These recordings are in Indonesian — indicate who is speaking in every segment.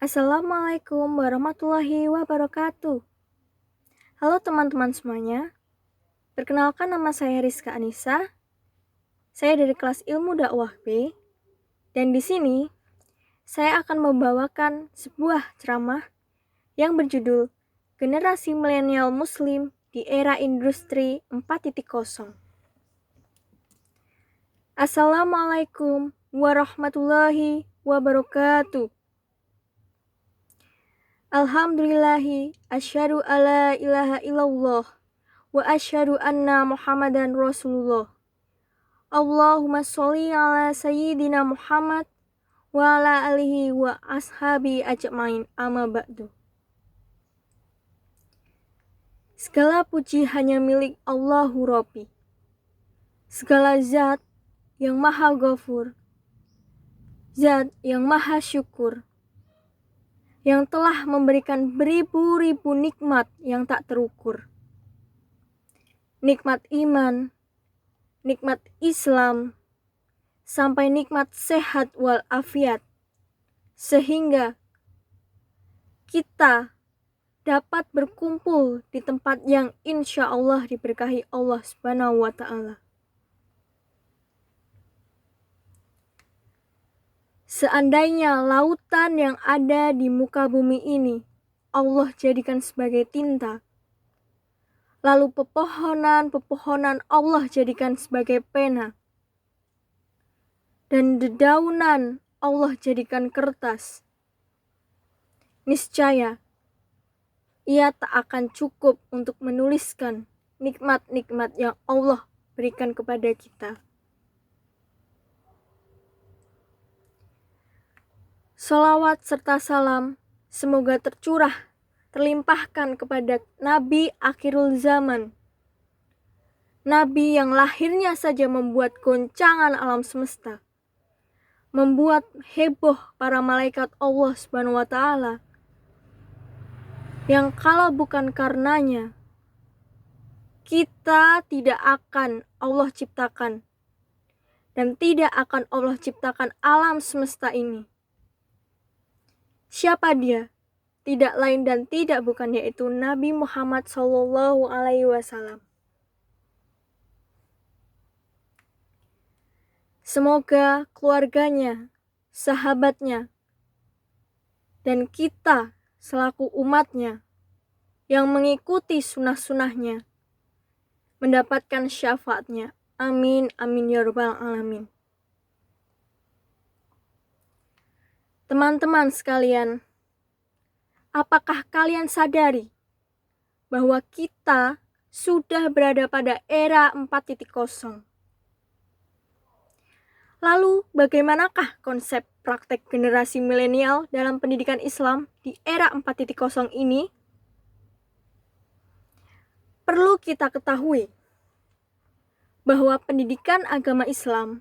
Speaker 1: Assalamualaikum warahmatullahi wabarakatuh. Halo teman-teman semuanya. Perkenalkan, nama saya Rizka Anissa. Saya dari kelas Ilmu Dakwah B. Dan di sini saya akan membawakan sebuah ceramah yang berjudul Generasi Milenial Muslim di Era Industri 4.0. Assalamualaikum warahmatullahi wabarakatuh. Alhamdulillahi asyhadu alla ilaha illallah wa asyhadu anna Muhammadan Rasulullah. Allahumma sholli ala sayyidina Muhammad wa ala alihi wa ashabi ajmain, amma ba'du. Segala puji hanya milik Allahu Rabbi. Segala zat yang maha ghafur, zat yang maha syukur, yang telah memberikan beribu-ribu nikmat yang tak terukur. Nikmat iman, nikmat Islam, sampai nikmat sehat walafiat, sehingga kita dapat berkumpul di tempat yang insya Allah diberkahi Allah Subhanahu wa Ta'ala. Seandainya lautan yang ada di muka bumi ini Allah jadikan sebagai tinta, lalu pepohonan Allah jadikan sebagai pena, dan dedaunan Allah jadikan kertas, niscaya ia tak akan cukup untuk menuliskan nikmat-nikmat yang Allah berikan kepada kita. Salawat serta salam semoga terlimpahkan kepada Nabi akhirul zaman, Nabi yang lahirnya saja membuat goncangan alam semesta, membuat heboh para malaikat Allah Subhanahu wa Ta'ala, yang kalau bukan karenanya kita tidak akan Allah ciptakan, dan tidak akan Allah ciptakan alam semesta ini. Siapa dia? Tidak lain dan tidak bukan yaitu Nabi Muhammad SAW. Semoga keluarganya, sahabatnya, dan kita selaku umatnya yang mengikuti sunnah-sunnahnya mendapatkan syafaatnya. Amin, amin ya rabbal alamin. Teman-teman sekalian, apakah kalian sadari bahwa kita sudah berada pada era 4.0? Lalu bagaimanakah konsep praktek generasi milenial dalam pendidikan Islam di era 4.0 ini? Perlu kita ketahui bahwa pendidikan agama Islam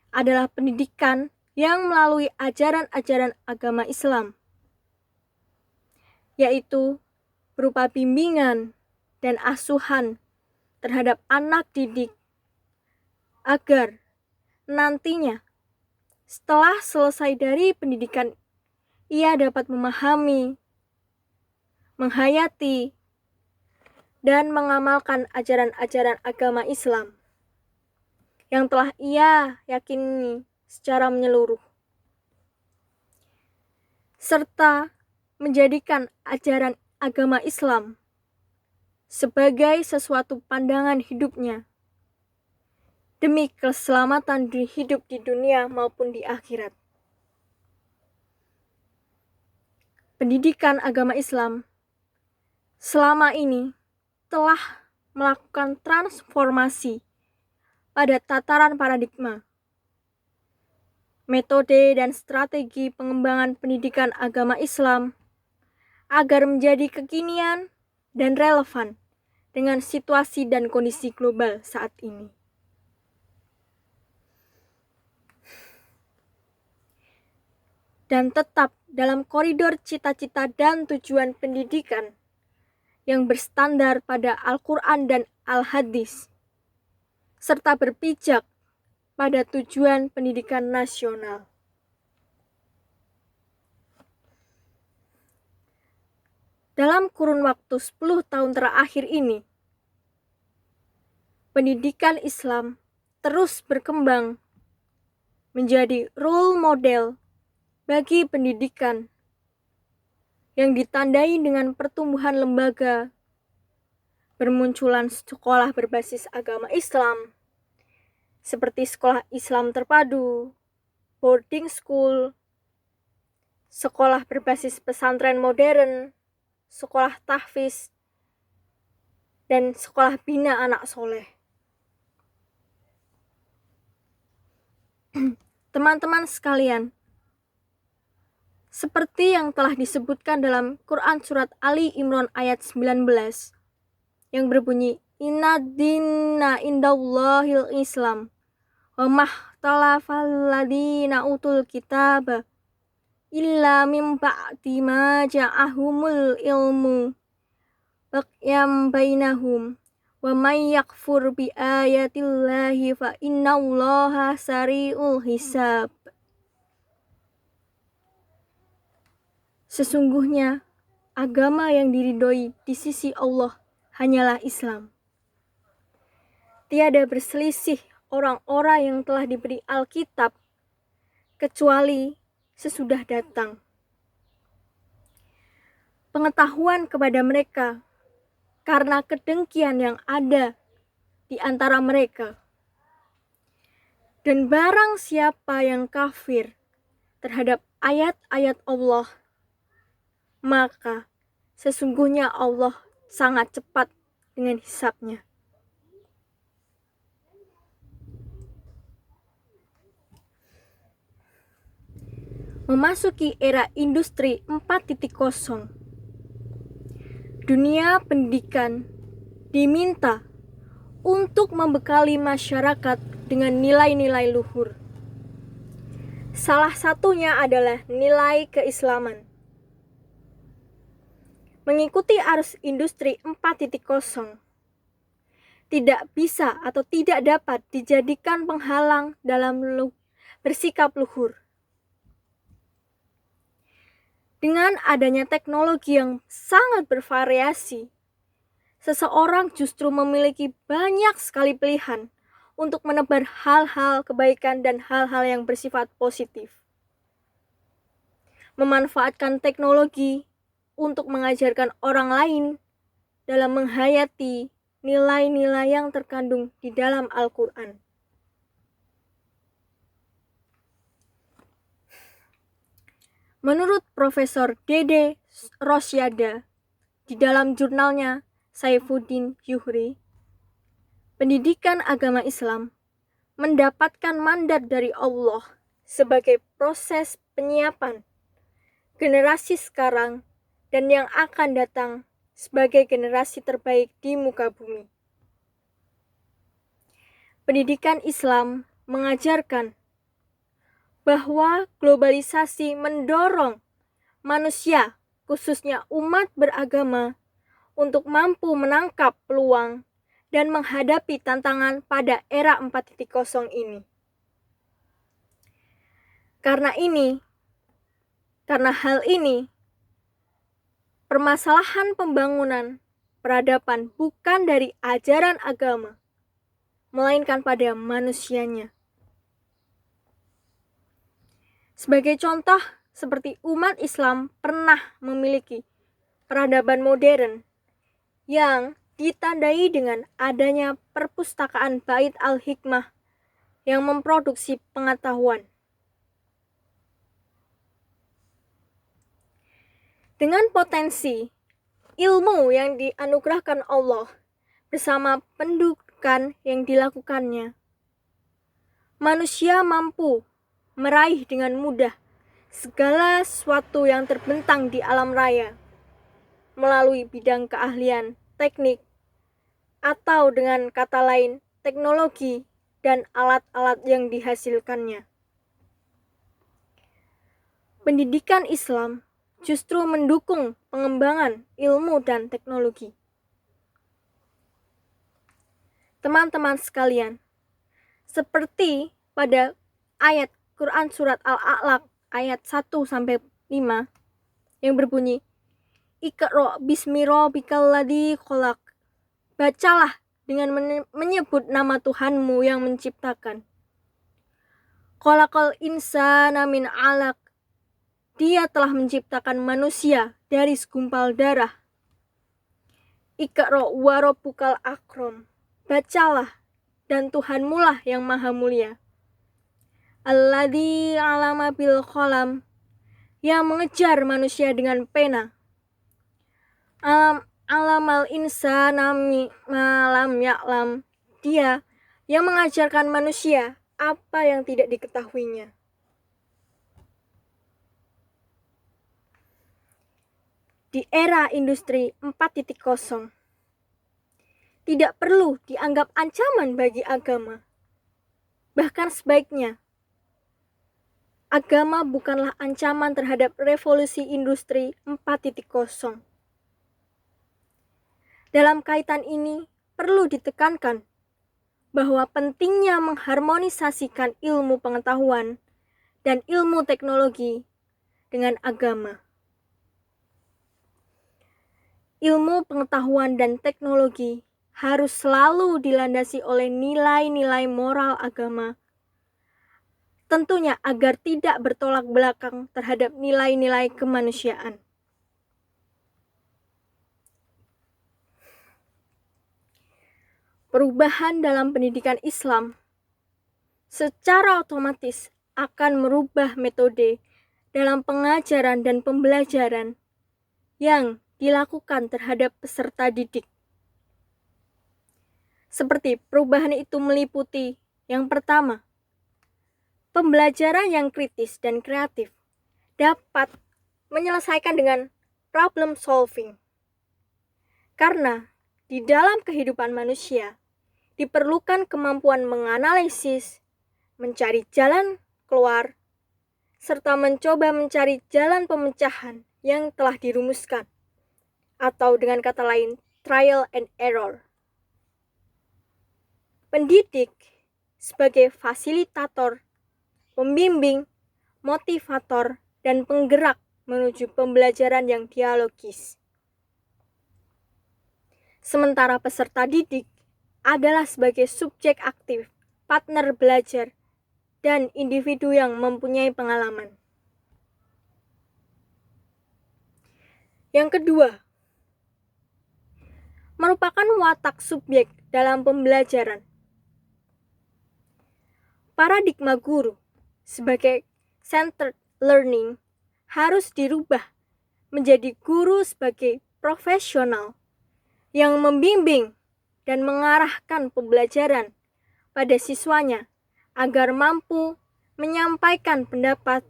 Speaker 1: adalah pendidikan yang melalui ajaran-ajaran agama Islam, yaitu berupa bimbingan dan asuhan terhadap anak didik agar nantinya setelah selesai dari pendidikan ia dapat memahami, menghayati, dan mengamalkan ajaran-ajaran agama Islam yang telah ia yakini secara menyeluruh, serta menjadikan ajaran agama Islam sebagai sesuatu pandangan hidupnya demi keselamatan hidup di dunia maupun di akhirat. Pendidikan agama Islam selama ini telah melakukan transformasi pada tataran paradigma, metode dan strategi pengembangan pendidikan agama Islam agar menjadi kekinian dan relevan dengan situasi dan kondisi global saat ini. Dan tetap dalam koridor cita-cita dan tujuan pendidikan yang berstandar pada Al-Quran dan Al-Hadis, serta berpijak pada tujuan pendidikan nasional. Dalam kurun waktu 10 tahun terakhir ini, pendidikan Islam terus berkembang menjadi role model bagi pendidikan yang ditandai dengan pertumbuhan lembaga, bermunculan sekolah berbasis agama Islam, seperti sekolah Islam terpadu, boarding school, sekolah berbasis pesantren modern, sekolah tahfiz, dan sekolah bina anak soleh. Teman-teman sekalian, seperti yang telah disebutkan dalam Quran Surat Ali Imran ayat 19 yang berbunyi, Inna dinna indallahil Islam wa mahtalafal ladina utul kitaba illa min ba'di ma ja'ahumul ilmu bagyam bainahum wa may yakfur bi ayatillahi fa innallaha sari'ul hisab. Sesungguhnya agama yang diridhoi di sisi Allah hanyalah Islam. Tiada berselisih orang-orang yang telah diberi Alkitab kecuali sesudah datang pengetahuan kepada mereka karena kedengkian yang ada di antara mereka. Dan barang siapa yang kafir terhadap ayat-ayat Allah, maka sesungguhnya Allah sangat cepat dengan hisabnya. Memasuki era industri 4.0, dunia pendidikan diminta untuk membekali masyarakat dengan nilai-nilai luhur. Salah satunya adalah nilai keislaman. Mengikuti arus industri 4.0 tidak bisa atau tidak dapat dijadikan penghalang dalam bersikap luhur. Dengan adanya teknologi yang sangat bervariasi, seseorang justru memiliki banyak sekali pilihan untuk menebar hal-hal kebaikan dan hal-hal yang bersifat positif. Memanfaatkan teknologi untuk mengajarkan orang lain dalam menghayati nilai-nilai yang terkandung di dalam Al-Quran. Menurut Profesor Dede Rosyada di dalam jurnalnya Saifuddin Yuhri, pendidikan agama Islam mendapatkan mandat dari Allah sebagai proses penyiapan generasi sekarang dan yang akan datang sebagai generasi terbaik di muka bumi. Pendidikan Islam mengajarkan bahwa globalisasi mendorong manusia, khususnya umat beragama, untuk mampu menangkap peluang dan menghadapi tantangan pada era 4.0 ini. Karena hal ini, permasalahan pembangunan peradaban bukan dari ajaran agama, melainkan pada manusianya. Sebagai contoh, seperti umat Islam pernah memiliki peradaban modern yang ditandai dengan adanya perpustakaan Bait Al-Hikmah yang memproduksi pengetahuan. Dengan potensi ilmu yang dianugerahkan Allah bersama pendidikan yang dilakukannya, manusia mampu meraih dengan mudah segala sesuatu yang terbentang di alam raya melalui bidang keahlian, teknik, atau dengan kata lain, teknologi dan alat-alat yang dihasilkannya. Pendidikan Islam justru mendukung pengembangan ilmu dan teknologi. Teman-teman sekalian, seperti pada ayat Quran Surat Al-A'laq ayat 1-5 yang berbunyi, Iqra bismi rabbikal ladzi khalaq. Bacalah dengan menyebut nama Tuhanmu yang menciptakan. Khalaqal insana min 'alaq. Dia telah menciptakan manusia dari segumpal darah. Iqra wa rabbukal akram. Bacalah, dan Tuhanmu lah yang maha mulia. Alladzi 'allama bil qalam. Yang mengejar manusia dengan pena. Alamal insana malam ya'lam. Dia yang mengajarkan manusia apa yang tidak diketahuinya. Di era industri 4.0, tidak perlu dianggap ancaman bagi agama. Bahkan sebaiknya, agama bukanlah ancaman terhadap revolusi industri 4.0. Dalam kaitan ini, perlu ditekankan bahwa pentingnya mengharmonisasikan ilmu pengetahuan dan ilmu teknologi dengan agama. Ilmu pengetahuan dan teknologi harus selalu dilandasi oleh nilai-nilai moral agama, tentunya agar tidak bertolak belakang terhadap nilai-nilai kemanusiaan. Perubahan dalam pendidikan Islam secara otomatis akan merubah metode dalam pengajaran dan pembelajaran yang dilakukan terhadap peserta didik. Seperti perubahan itu meliputi yang pertama, pembelajaran yang kritis dan kreatif dapat menyelesaikan dengan problem solving. Karena di dalam kehidupan manusia diperlukan kemampuan menganalisis, mencari jalan keluar, serta mencoba mencari jalan pemecahan yang telah dirumuskan, atau dengan kata lain, trial and error. Pendidik sebagai fasilitator, pembimbing, motivator, dan penggerak menuju pembelajaran yang dialogis. Sementara peserta didik adalah sebagai subjek aktif, partner belajar, dan individu yang mempunyai pengalaman. Yang kedua, merupakan watak subjek dalam pembelajaran. Paradigma guru sebagai centered learning harus dirubah menjadi guru sebagai profesional yang membimbing dan mengarahkan pembelajaran pada siswanya agar mampu menyampaikan pendapat,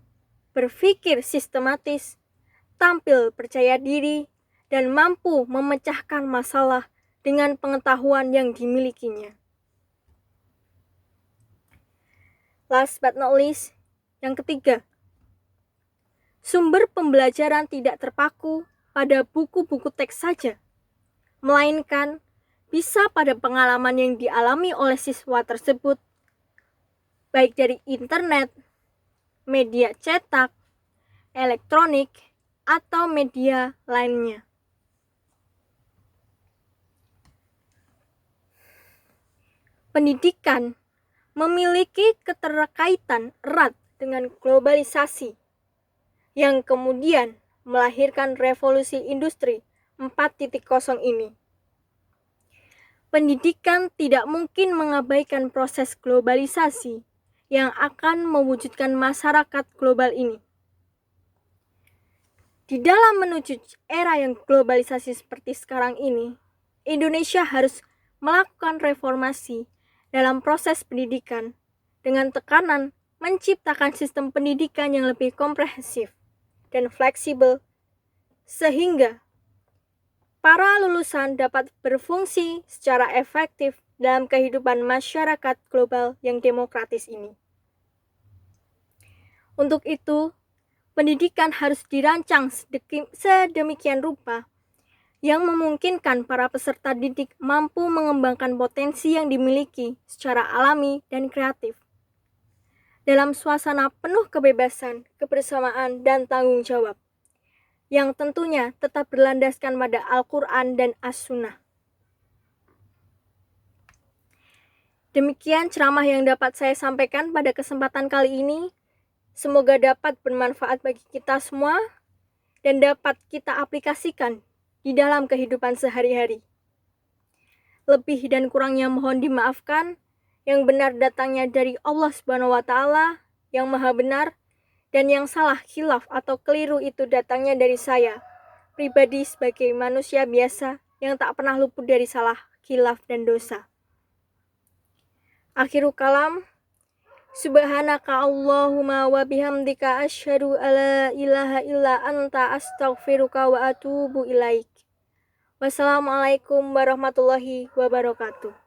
Speaker 1: berpikir sistematis, tampil percaya diri, dan mampu memecahkan masalah dengan pengetahuan yang dimilikinya. Last but not least, yang ketiga, sumber pembelajaran tidak terpaku pada buku-buku teks saja, melainkan bisa pada pengalaman yang dialami oleh siswa tersebut, baik dari internet, media cetak, elektronik, atau media lainnya. Pendidikan memiliki keterkaitan erat dengan globalisasi yang kemudian melahirkan revolusi industri 4.0 ini. Pendidikan tidak mungkin mengabaikan proses globalisasi yang akan mewujudkan masyarakat global ini. Di dalam menuju era yang globalisasi seperti sekarang ini, Indonesia harus melakukan reformasi dalam proses pendidikan dengan tekanan menciptakan sistem pendidikan yang lebih komprehensif dan fleksibel sehingga para lulusan dapat berfungsi secara efektif dalam kehidupan masyarakat global yang demokratis ini. Untuk itu, pendidikan harus dirancang sedemikian rupa yang memungkinkan para peserta didik mampu mengembangkan potensi yang dimiliki secara alami dan kreatif. Dalam suasana penuh kebebasan, kebersamaan, dan tanggung jawab. yang tentunya tetap berlandaskan pada Al-Quran dan As-Sunnah. Demikian ceramah yang dapat saya sampaikan pada kesempatan kali ini. Semoga dapat bermanfaat bagi kita semua dan dapat kita aplikasikan di dalam kehidupan sehari-hari. Lebih dan kurangnya mohon dimaafkan. Yang benar datangnya dari Allah Subhanahu wa Ta'ala yang Maha Benar, dan yang salah, khilaf atau keliru itu datangnya dari saya pribadi sebagai manusia biasa yang tak pernah luput dari salah, khilaf dan dosa. Akhirul kalam, subhanaka Allahumma wa bihamdika asyhadu alla ilaha illa anta astaghfiruka wa atubu ilaik. Wassalamualaikum warahmatullahi wabarakatuh.